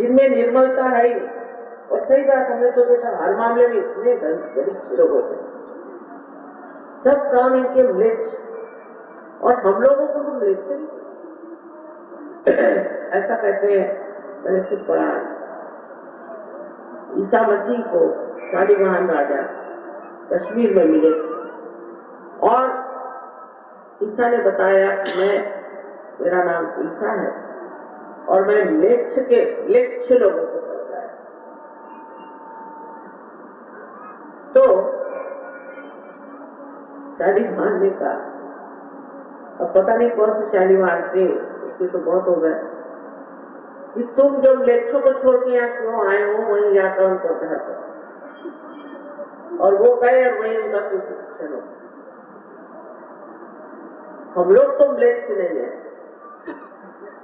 जिनमें निर्मलता है ही। और सही बात, हमने तो देखा हर मामले में इतने गरीब लोग होते हैं, सब काम इनके म्लेच्छ, और हम लोगों को तो म्लेच्छ नहीं ऐसा कहते हैं। मैंने कुछ पढ़ा, ईसा मसीह को शालिग्राम राजा कश्मीर में मिले और ईसा ने बताया कि मेरा नाम ईसा है और मैं म्लेच्छ लोगों को बताया। तो शालिग्राम ने कहा, अब पता नहीं कौन से शालिग्राम थे, उसके तो बहुत हो गए, कि तुम जो म्लेच्छों को छोड़ के यहाँ क्यों आए हो, वहीं जाकर उनको घर करो। और वो गए और वहीं उनका क्रूसिफिक्शन हो। हम लोग तो म्लेच्छ नहीं है,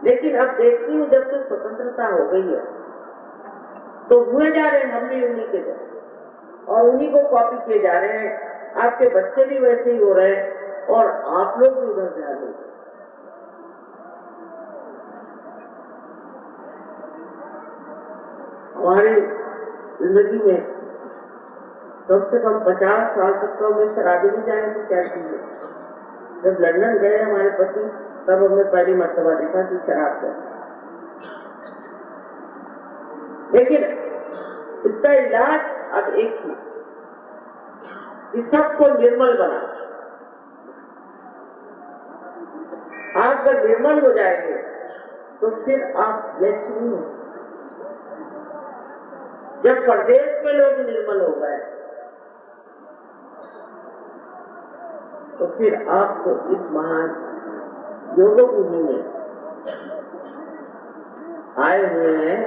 लेकिन अब देखती हूँ जब से स्वतंत्रता हो गई है तो हुए जा रहे हैं हम भी उन्हीं के जैसे, और उन्हीं को कॉपी किए जा रहे हैं। आपके बच्चे भी वैसे ही हो रहे हैं और आप लोग भी उधर जा रहे हैं। हमारी जिंदगी में कम से कम 50 साल तक तो हमें शराबी नहीं जाने की क्या चीज। जब लंदन गए हमारे पति, तब हमने पहली मर्तबा देखा कि शराब है। लेकिन इसका इलाज अब एक ही, कि सबको निर्मल बना। आप अगर निर्मल हो जाएंगे तो फिर आप म्लेच्छ नहीं हो। जब प्रदेश में लोग निर्मल हो गए तो फिर आपको इस महान योग भूमि में आए हुए हैं,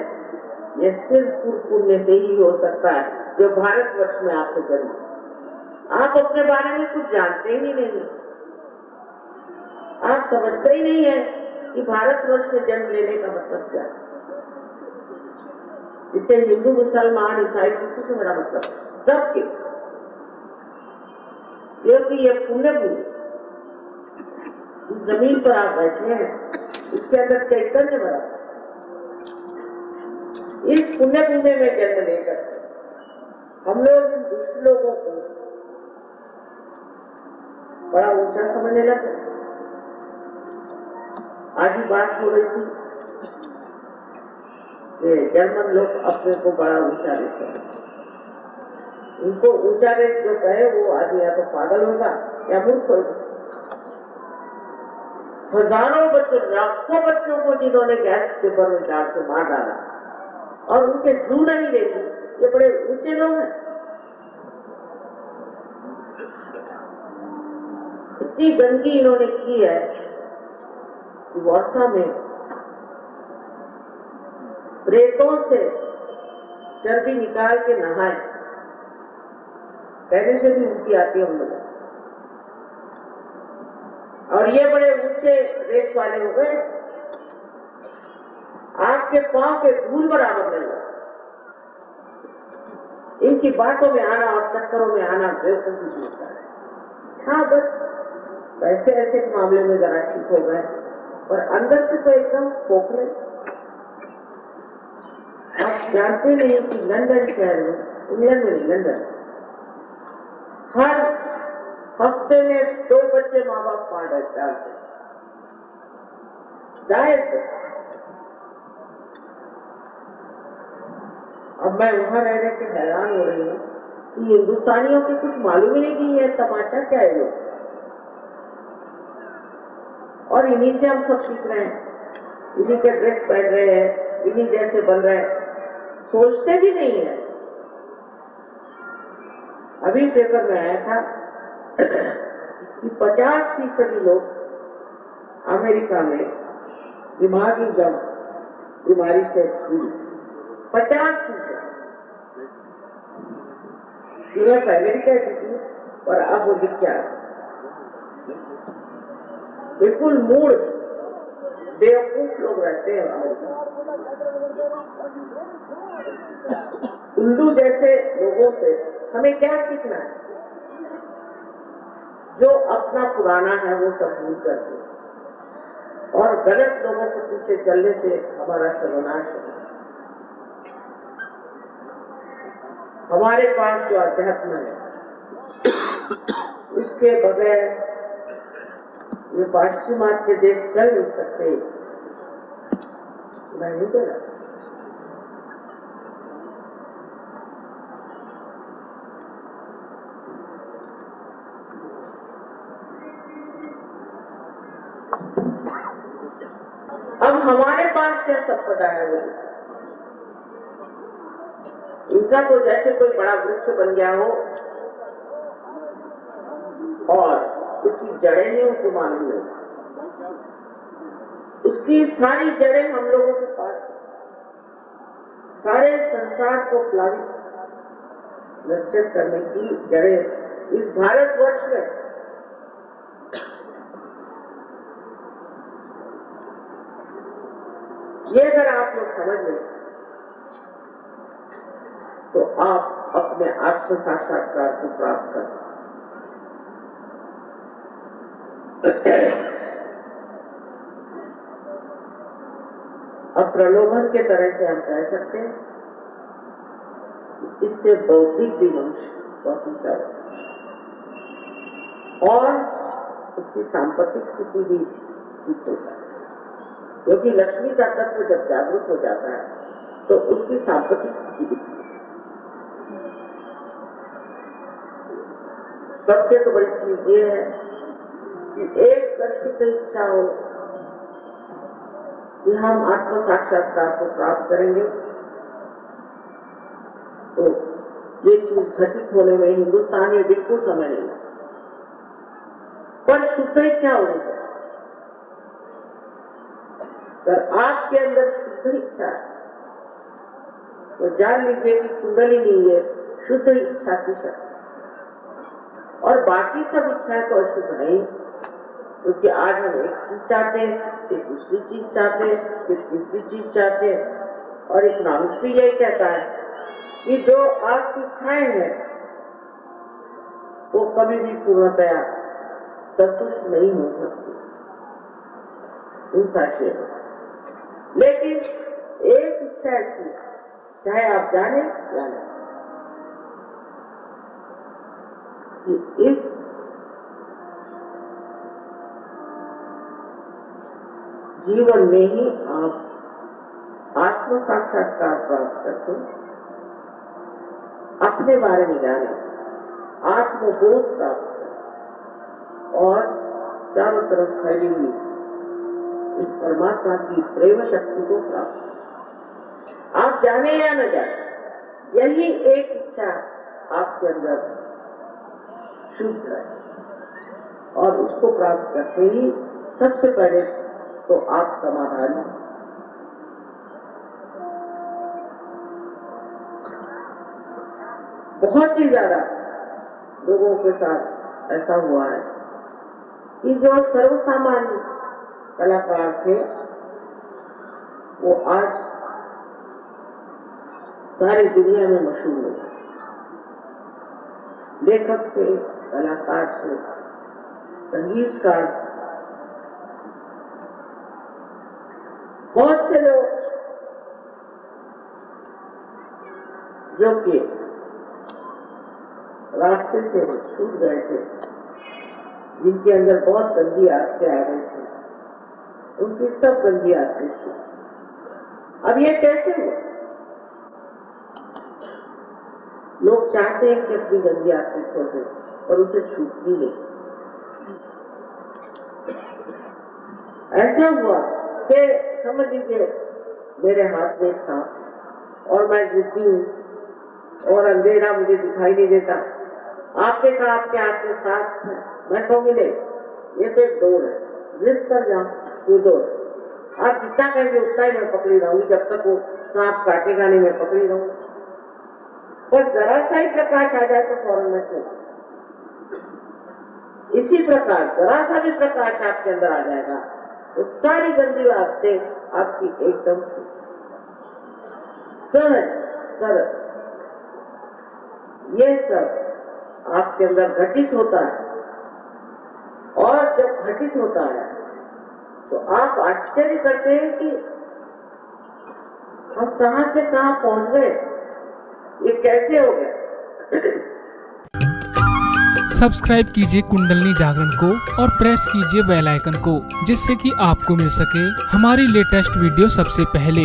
ये सिर्फ पुण्य से ही हो सकता है जो भारतवर्ष में आपको जन्म। आप अपने बारे में कुछ जानते ही नहीं, आप समझते ही नहीं है कि भारतवर्ष में जन्म लेने का मतलब क्या है। इससे हिंदू मुसलमान ईसाई किसी से मेरा मतलब सबके, क्योंकि ये पुण्य भूमि, जमीन पर आप बैठे हैं, इसके अंदर चैतन्य भरा, इस पुण्य भूमि में जन्म लेकर हम लोग इन दुष्ट लोगों को बड़ा ऊंचा समझने लगे। आज ही बात हो रही थी, जर्मन लोग अपने को बड़ा ऊंचा देश है। उनको ऊंचा देश जो कहे वो आदमी या तो पागल होगा या मूर्ख होगा। हजारों बच्चों, लाखों बच्चों को जिन्होंने गैस पेपर में डाल के मार डाला और उनके जू नहीं देगी, ये बड़े ऊंचे लोग हैं। इतनी गंदगी इन्होंने की है कि वर्षा में प्रेतों से चर्बी निकाल के नहाए, कहने से भी उल्टी आती है हम लोग। और ये बड़े ऊंचे रेत वाले हो गए, आपके पांव के धूल बराबर नहीं है। इनकी बातों में आना और चक्करों में आना बेवकूफी होता है। हाँ, बस ऐसे ऐसे मामले में जरा ठीक हो गए, और अंदर से तो एकदम खोखले। आप जानते नहीं कि लंदन शहर में, इंग्लैंड में नहीं, लंदन, हर हफ्ते में 2 बच्चे माँ बाप मार डालते, जायज। अब मैं वहां रह रहे के हैरान हो रही हूँ कि हिंदुस्तानियों को कुछ मालूम ही नहीं कि ये तमाशा क्या है लोग, और इन्हीं से हम सब सीख रहे हैं, इन्हीं के ड्रेस पहन रहे हैं, इन्हीं जैसे बन रहे हैं, सोचते भी नहीं है। अभी पेपर में आया था कि 50% लोग अमेरिका में दिमागी दम बीमारी से पीड़ित, 50%। यूरोप अमेरिका की, और अब वो क्या बिल्कुल मूड बेवकूफ लोग रहते हैं अमेरिका। उल्लू जैसे लोगों से हमें क्या सीखना है? जो अपना पुराना है वो सब भूल करते, और गलत लोगों के पीछे चलने से हमारा सर्वनाश है। हमारे पास जो अध्यात्म है उसके बगैर ये पाश्चिमात्य देश चल नहीं सकते। मैं नहीं दे रहा। अब हमारे पास क्या संपदा है वो, इनका तो जैसे कोई बड़ा वृक्ष बन गया हो और उसकी जड़ें नहीं उनको मालूम नहीं, उसकी सारी जड़ें हम लोगों के पास, सारे संसार को प्लावित नृत्य करने की जड़ें इस भारतवर्ष में ये अगर आप लोग समझ लें तो आप अपने आत्म साक्षात्कार को प्राप्त कर। अब प्रलोभन के तरह से हम कह सकते हैं इससे बौद्धिक विमर्श बहुत ऊंचा और उसकी सांपत्तिक स्थिति भी ठीक होता है, क्योंकि लक्ष्मी का तत्व जब जागरूक हो जाता है तो उसकी सांपत्तिक स्थिति भी। सबसे तो बड़ी चीज ये है कि एक दर्शित इच्छा हो कि हम आत्म साक्षात्कार को प्राप्त करेंगे, तो ये चीज घटित होने में हिंदुस्तान में बिल्कुल समय नहीं है, पर शुद्ध इच्छा होनी चाहिए। अगर आपके अंदर शुद्ध इच्छा है तो जान लीजिए कि कुंडलिनी ये शुद्ध इच्छा की शक्ति, और बाकी सब इच्छाएं तो अशुद्ध नहीं, क्योंकि आज हम एक चीज चाहते हैं, फिर दूसरी चीज चाहते हैं, फिर तीसरी चीज चाहते हैं, और इकोनॉमिक्स भी यही कहता है कि जो आपकी इच्छाएं हैं वो कभी भी पूर्णतया संतुष्ट नहीं हो सकती, उनका शेर। लेकिन एक इच्छा ऐसी, चाहे आप जाने या नहीं, कि इस जीवन में ही आप आत्म साक्षात्कार प्राप्त करते, अपने बारे में जाने, आत्मबोध प्राप्त करें और चारों तरफ फैली हुई इस परमात्मा की प्रेम शक्ति को प्राप्त। आप जाने या न जाने, यही एक इच्छा आपके अंदर शुद्ध है, और उसको प्राप्त करते ही सबसे पहले तो आप समाधानी। बहुत ही ज्यादा लोगों के साथ ऐसा हुआ है कि जो सर्वसामान्य कलाकार थे वो आज सारी दुनिया में मशहूर हो गए। लेखक थे, कलाकार थे, संगीतकार, बहुत से लोग जो कि रास्ते से छूट गए थे, जिनके अंदर बहुत गंदी आदतें आ गई थी, उनकी सब गंदी आदतें थी। अब ये कैसे हुआ? लोग चाहते हैं कि अपनी गंदी आदतें छोड़ दें, और उसे छूटती नहीं। ऐसा हुआ कि समझ लीजिए मेरे हाथ में एक सांप और मैं जिद्दी हूँ और अंधेरा मुझे दिखाई नहीं देता। आपने कहा आपके हाथ में सांप है, मैं कहूँगी नहीं, ये तो एक डोर है, जिद कर जाओ वो डोर। आप जितना कहेंगे उतना ही मैं पकड़ी रहूंगी, जब तक वो सांप काटेगा नहीं मैं पकड़ी रहूंगी। पर जरा सा ही प्रकाश आ जाए तो फौरन मैं छोड़। इसी प्रकार जरा सा भी प्रकाश आपके अंदर आ जाएगा तो सारी गंदी आदतें आपकी एकदम सहज सरल, ये सब आपके अंदर घटित होता है। और जब घटित होता है तो आप आश्चर्य करते हैं कि हम कहां से कहां पहुंच गए, ये कैसे हो गया। सब्सक्राइब कीजिए कुंडलनी जागरण को और प्रेस कीजिए बेल आइकन को, जिससे कि आपको मिल सके हमारी लेटेस्ट वीडियो सबसे पहले।